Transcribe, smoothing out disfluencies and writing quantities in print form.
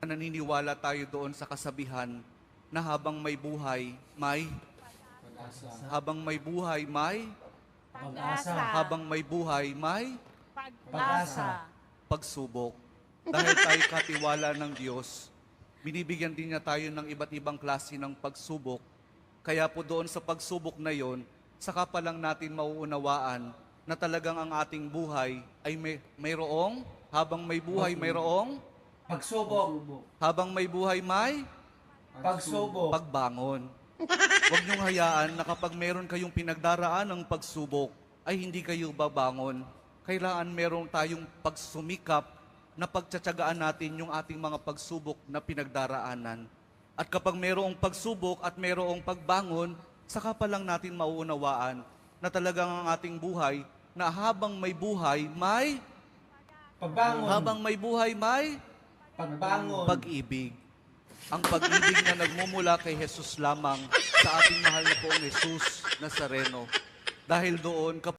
Naniniwala tayo doon sa kasabihan na habang may buhay, may Pag-asa. habang may buhay, may Pag-asa. habang may buhay, may Pag-asa. pagsubok. Dahil tayo katiwala ng Diyos, binibigyan din niya tayo ng iba't ibang klase ng pagsubok. Kaya po doon sa pagsubok na yon, saka pa lang natin mauunawaan na talagang ang ating buhay ay mayroong, habang may buhay mayroong, Pagsubok. habang may buhay may Pagsubok. pagbangon. Huwag niyong hayaan na kapag meron kayong pinagdaraan ng pagsubok, ay hindi kayo babangon. Kailangan meron tayong pagsumikap na pagtsatsagaan natin yung ating mga pagsubok na pinagdaraanan. At kapag merong pagsubok at merong pagbangon, saka pa lang natin mauunawaan na talagang ang ating buhay, na habang may buhay, may Pagbangon. habang may buhay, may Pagbangon. pag-ibig. Ang pag-ibig na nagmumula kay Jesus lamang sa ating mahal na poong Jesus Nazareno. Dahil doon,